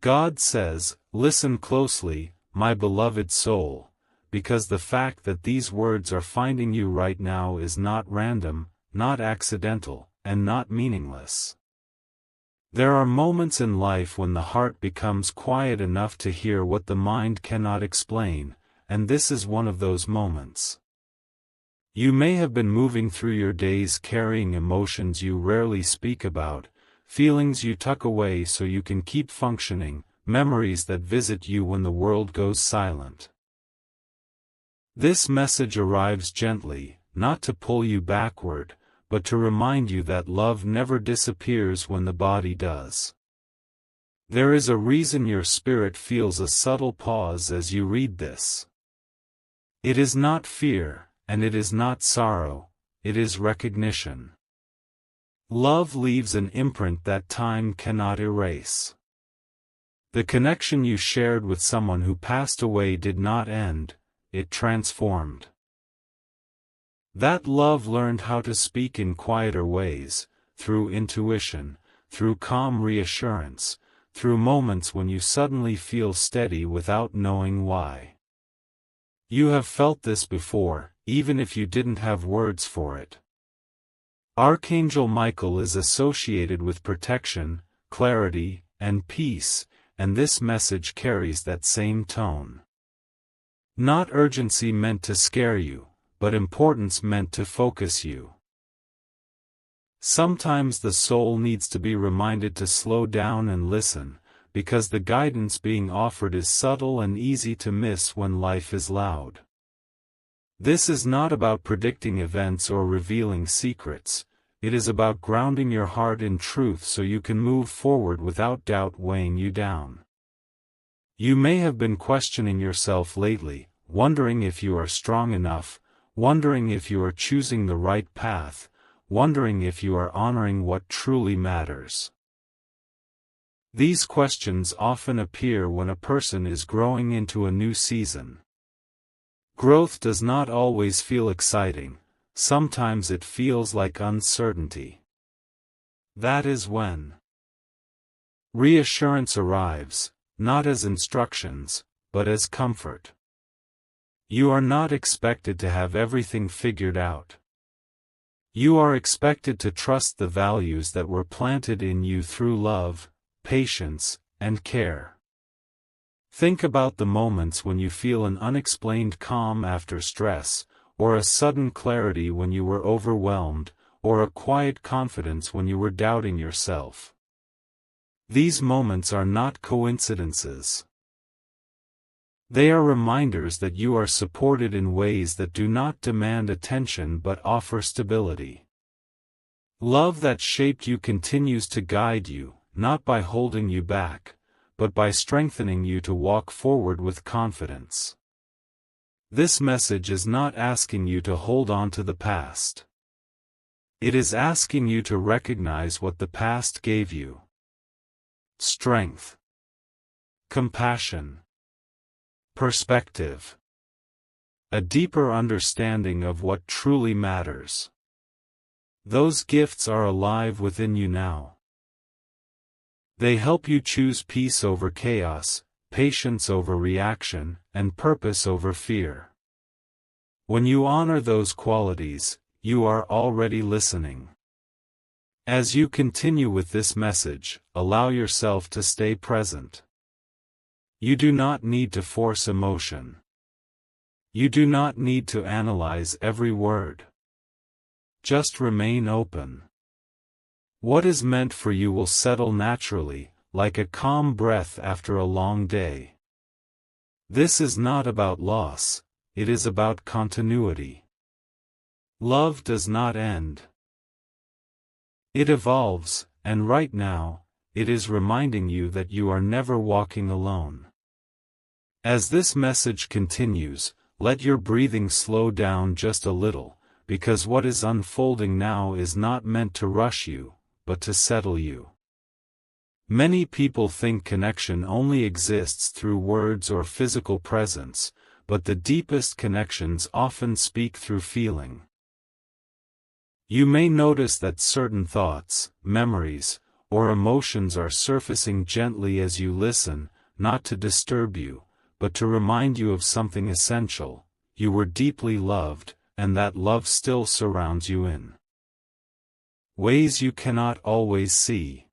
God says, "Listen closely, my beloved soul, because the fact that these words are finding you right now is not random, not accidental, and not meaningless." There are moments in life when the heart becomes quiet enough to hear what the mind cannot explain, and this is one of those moments. You may have been moving through your days carrying emotions you rarely speak about, feelings you tuck away so you can keep functioning, memories that visit you when the world goes silent. This message arrives gently, not to pull you backward, but to remind you that love never disappears when the body does. There is a reason your spirit feels a subtle pause as you read this. It is not fear, and it is not sorrow, it is recognition. Love leaves an imprint that time cannot erase. The connection you shared with someone who passed away did not end, it transformed. That love learned how to speak in quieter ways, through intuition, through calm reassurance, through moments when you suddenly feel steady without knowing why. You have felt this before, even if you didn't have words for it. Archangel Michael is associated with protection, clarity, and peace, and this message carries that same tone. Not urgency meant to scare you, but importance meant to focus you. Sometimes the soul needs to be reminded to slow down and listen, because the guidance being offered is subtle and easy to miss when life is loud. This is not about predicting events or revealing secrets, it is about grounding your heart in truth so you can move forward without doubt weighing you down. You may have been questioning yourself lately, wondering if you are strong enough, wondering if you are choosing the right path, wondering if you are honoring what truly matters. These questions often appear when a person is growing into a new season. Growth does not always feel exciting, sometimes it feels like uncertainty. That is when reassurance arrives, not as instructions, but as comfort. You are not expected to have everything figured out. You are expected to trust the values that were planted in you through love, patience, and care. Think about the moments when you feel an unexplained calm after stress, or a sudden clarity when you were overwhelmed, or a quiet confidence when you were doubting yourself. These moments are not coincidences. They are reminders that you are supported in ways that do not demand attention but offer stability. Love that shaped you continues to guide you, not by holding you back, but by strengthening you to walk forward with confidence. This message is not asking you to hold on to the past. It is asking you to recognize what the past gave you. Strength, compassion, perspective, a deeper understanding of what truly matters. Those gifts are alive within you now. They help you choose peace over chaos, patience over reaction, and purpose over fear. When you honor those qualities, you are already listening. As you continue with this message, allow yourself to stay present. You do not need to force emotion. You do not need to analyze every word. Just remain open. What is meant for you will settle naturally, like a calm breath after a long day. This is not about loss, it is about continuity. Love does not end. It evolves, and right now, it is reminding you that you are never walking alone. As this message continues, let your breathing slow down just a little, because what is unfolding now is not meant to rush you, but to settle you. Many people think connection only exists through words or physical presence, but the deepest connections often speak through feeling. You may notice that certain thoughts, memories, or emotions are surfacing gently as you listen, not to disturb you, but to remind you of something essential: you were deeply loved, and that love still surrounds you in ways you cannot always see.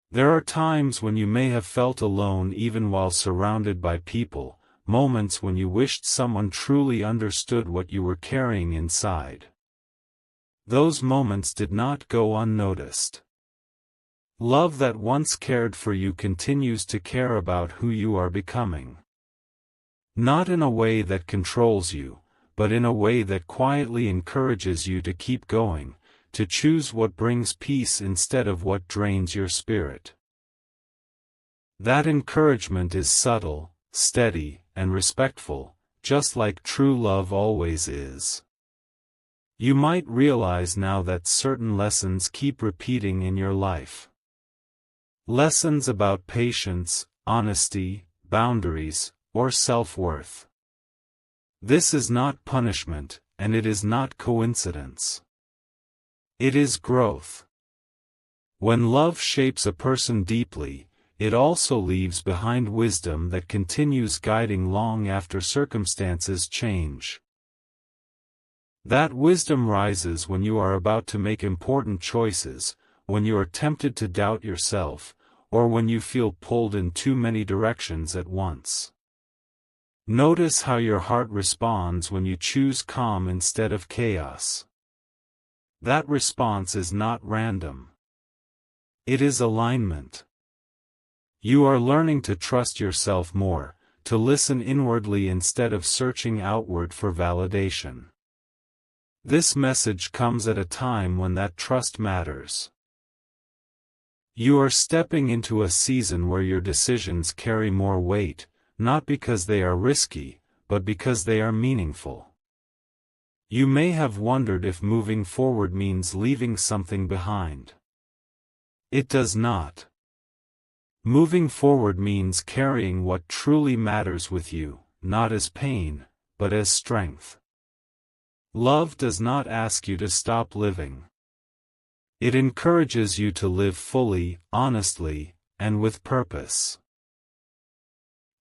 There are times when you may have felt alone even while surrounded by people, moments when you wished someone truly understood what you were carrying inside. Those moments did not go unnoticed. Love that once cared for you continues to care about who you are becoming. Not in a way that controls you, but in a way that quietly encourages you to keep going, to choose what brings peace instead of what drains your spirit. That encouragement is subtle, steady, and respectful, just like true love always is. You might realize now that certain lessons keep repeating in your life. Lessons about patience, honesty, boundaries, or self-worth. This is not punishment, and it is not coincidence. It is growth. When love shapes a person deeply, it also leaves behind wisdom that continues guiding long after circumstances change. That wisdom rises when you are about to make important choices, when you are tempted to doubt yourself, or when you feel pulled in too many directions at once. Notice how your heart responds when you choose calm instead of chaos. That response is not random. It is alignment. You are learning to trust yourself more, to listen inwardly instead of searching outward for validation. This message comes at a time when that trust matters. You are stepping into a season where your decisions carry more weight, not because they are risky, but because they are meaningful. You may have wondered if moving forward means leaving something behind. It does not. Moving forward means carrying what truly matters with you, not as pain, but as strength. Love does not ask you to stop living. It encourages you to live fully, honestly, and with purpose.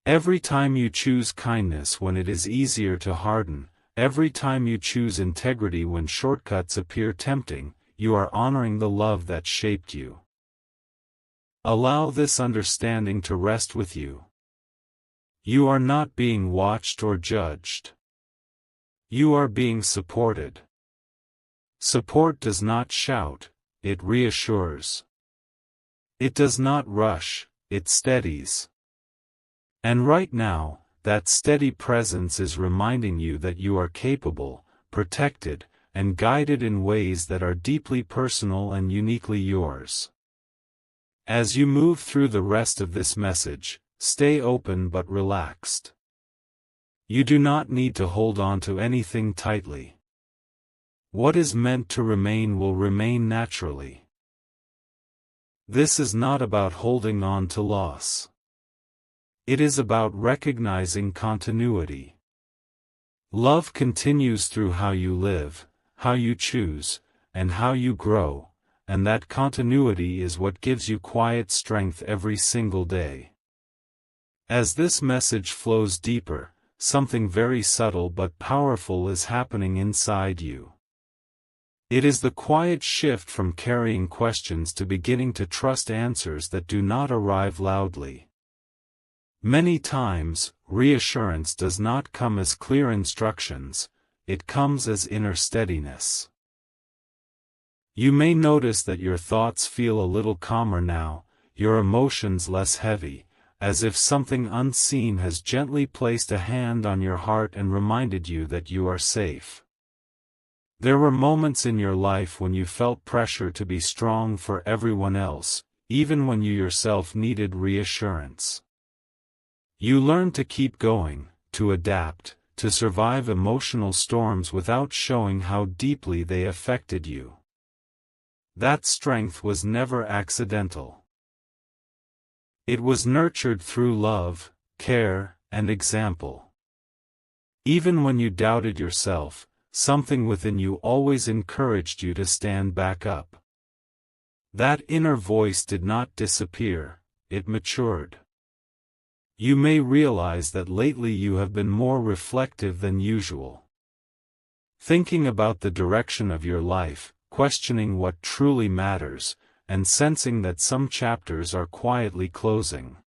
Every time you choose kindness when it is easier to harden, every time you choose integrity when shortcuts appear tempting, you are honoring the love that shaped you. Allow this understanding to rest with you. You are not being watched or judged. You are being supported. Support does not shout, it reassures. It does not rush, it steadies. And right now, that steady presence is reminding you that you are capable, protected, and guided in ways that are deeply personal and uniquely yours. As you move through the rest of this message, stay open but relaxed. You do not need to hold on to anything tightly. What is meant to remain will remain naturally. This is not about holding on to loss. It is about recognizing continuity. Love continues through how you live, how you choose, and how you grow, and that continuity is what gives you quiet strength every single day. As this message flows deeper, something very subtle but powerful is happening inside you. It is the quiet shift from carrying questions to beginning to trust answers that do not arrive loudly. Many times, reassurance does not come as clear instructions, it comes as inner steadiness. You may notice that your thoughts feel a little calmer now, your emotions less heavy, as if something unseen has gently placed a hand on your heart and reminded you that you are safe. There were moments in your life when you felt pressure to be strong for everyone else, even when you yourself needed reassurance. You learned to keep going, to adapt, to survive emotional storms without showing how deeply they affected you. That strength was never accidental. It was nurtured through love, care, and example. Even when you doubted yourself, something within you always encouraged you to stand back up. That inner voice did not disappear, it matured. You may realize that lately you have been more reflective than usual. Thinking about the direction of your life, questioning what truly matters, and sensing that some chapters are quietly closing.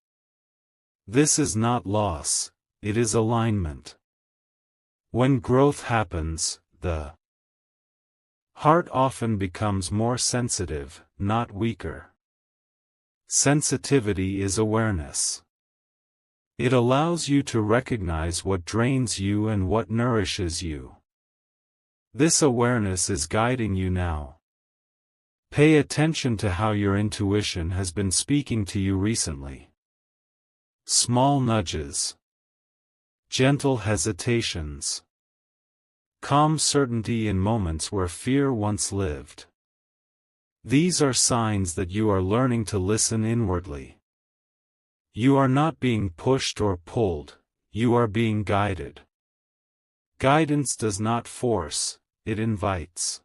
This is not loss, it is alignment. When growth happens, the heart often becomes more sensitive, not weaker. Sensitivity is awareness. It allows you to recognize what drains you and what nourishes you. This awareness is guiding you now. Pay attention to how your intuition has been speaking to you recently. Small nudges. Gentle hesitations. Calm certainty in moments where fear once lived. These are signs that you are learning to listen inwardly. You are not being pushed or pulled, you are being guided. Guidance does not force, it invites.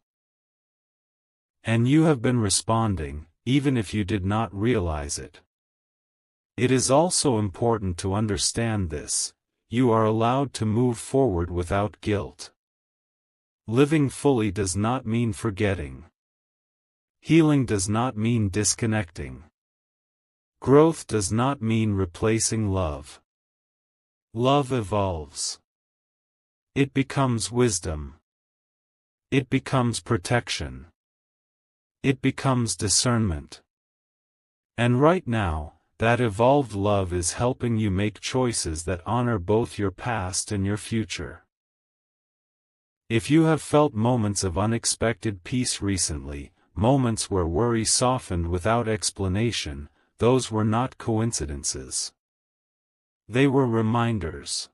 And you have been responding, even if you did not realize it. It is also important to understand this: you are allowed to move forward without guilt. Living fully does not mean forgetting. Healing does not mean disconnecting. Growth does not mean replacing love. Love evolves. It becomes wisdom. It becomes protection. It becomes discernment. And right now, that evolved love is helping you make choices that honor both your past and your future. If you have felt moments of unexpected peace recently, moments where worry softened without explanation, those were not coincidences. They were reminders.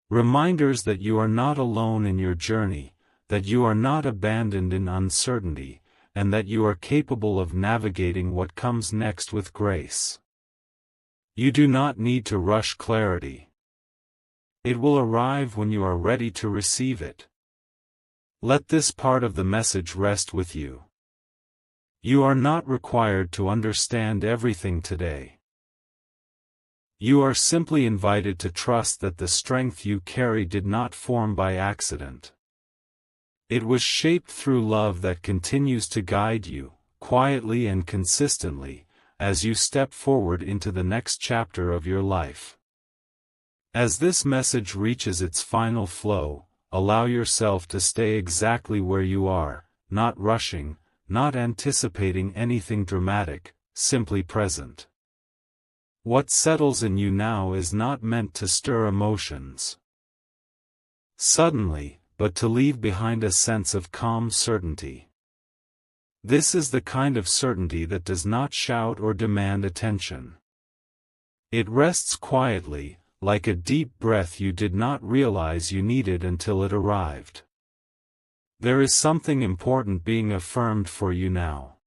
Reminders that you are not alone in your journey, that you are not abandoned in uncertainty, and that you are capable of navigating what comes next with grace. You do not need to rush clarity. It will arrive when you are ready to receive it. Let this part of the message rest with you. You are not required to understand everything today. You are simply invited to trust that the strength you carry did not form by accident. It was shaped through love that continues to guide you, quietly and consistently, as you step forward into the next chapter of your life. As this message reaches its final flow, allow yourself to stay exactly where you are, not rushing, not anticipating anything dramatic, simply present. What settles in you now is not meant to stir emotions suddenly, but to leave behind a sense of calm certainty. This is the kind of certainty that does not shout or demand attention. It rests quietly, like a deep breath you did not realize you needed until it arrived. There is something important being affirmed for you now.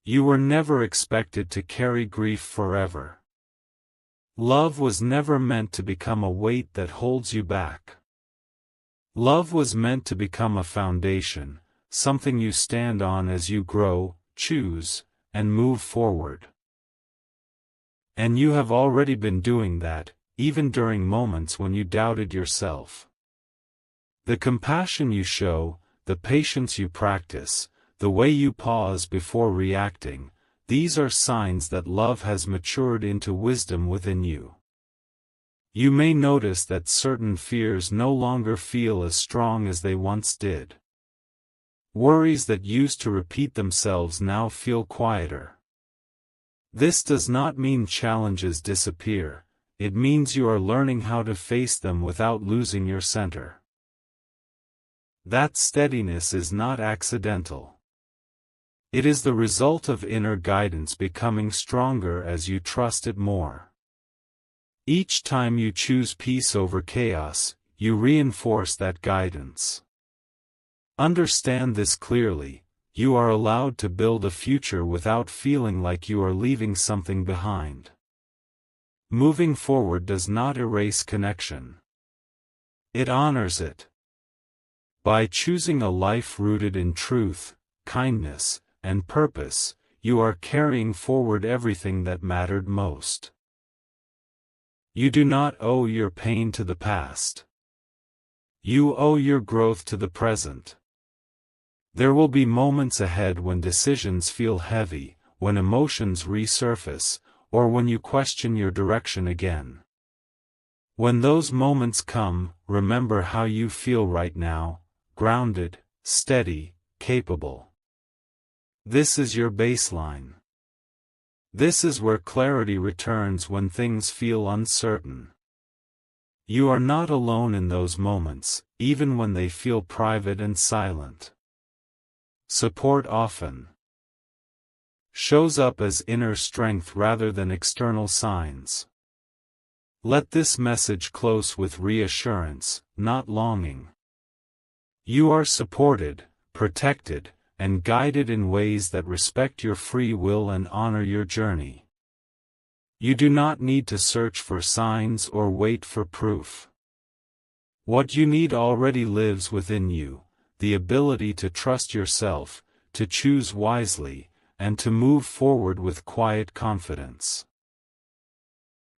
You were never expected to carry grief forever. Love was never meant to become a weight that holds you back. Love was meant to become a foundation, something you stand on as you grow, choose, and move forward. And you have already been doing that, even during moments when you doubted yourself. The compassion you show, the patience you practice, the way you pause before reacting, these are signs that love has matured into wisdom within you. You may notice that certain fears no longer feel as strong as they once did. Worries that used to repeat themselves now feel quieter. This does not mean challenges disappear, it means you are learning how to face them without losing your center. That steadiness is not accidental. It is the result of inner guidance becoming stronger as you trust it more. Each time you choose peace over chaos, you reinforce that guidance. Understand this clearly: you are allowed to build a future without feeling like you are leaving something behind. Moving forward does not erase connection. It honors it. By choosing a life rooted in truth, kindness, and purpose, you are carrying forward everything that mattered most. You do not owe your pain to the past. You owe your growth to the present. There will be moments ahead when decisions feel heavy, when emotions resurface, or when you question your direction again. When those moments come, remember how you feel right now: grounded, steady, capable. This is your baseline. This is where clarity returns when things feel uncertain. You are not alone in those moments, even when they feel private and silent. Support often shows up as inner strength rather than external signs. Let this message close with reassurance, not longing. You are supported, protected, and guided in ways that respect your free will and honor your journey. You do not need to search for signs or wait for proof. What you need already lives within you: the ability to trust yourself, to choose wisely, and to move forward with quiet confidence.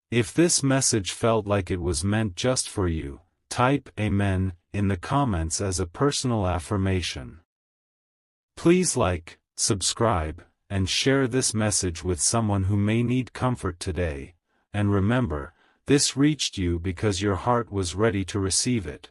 If this message felt like it was meant just for you, type "Amen" in the comments as a personal affirmation. Please like, subscribe, and share this message with someone who may need comfort today, and remember, this reached you because your heart was ready to receive it.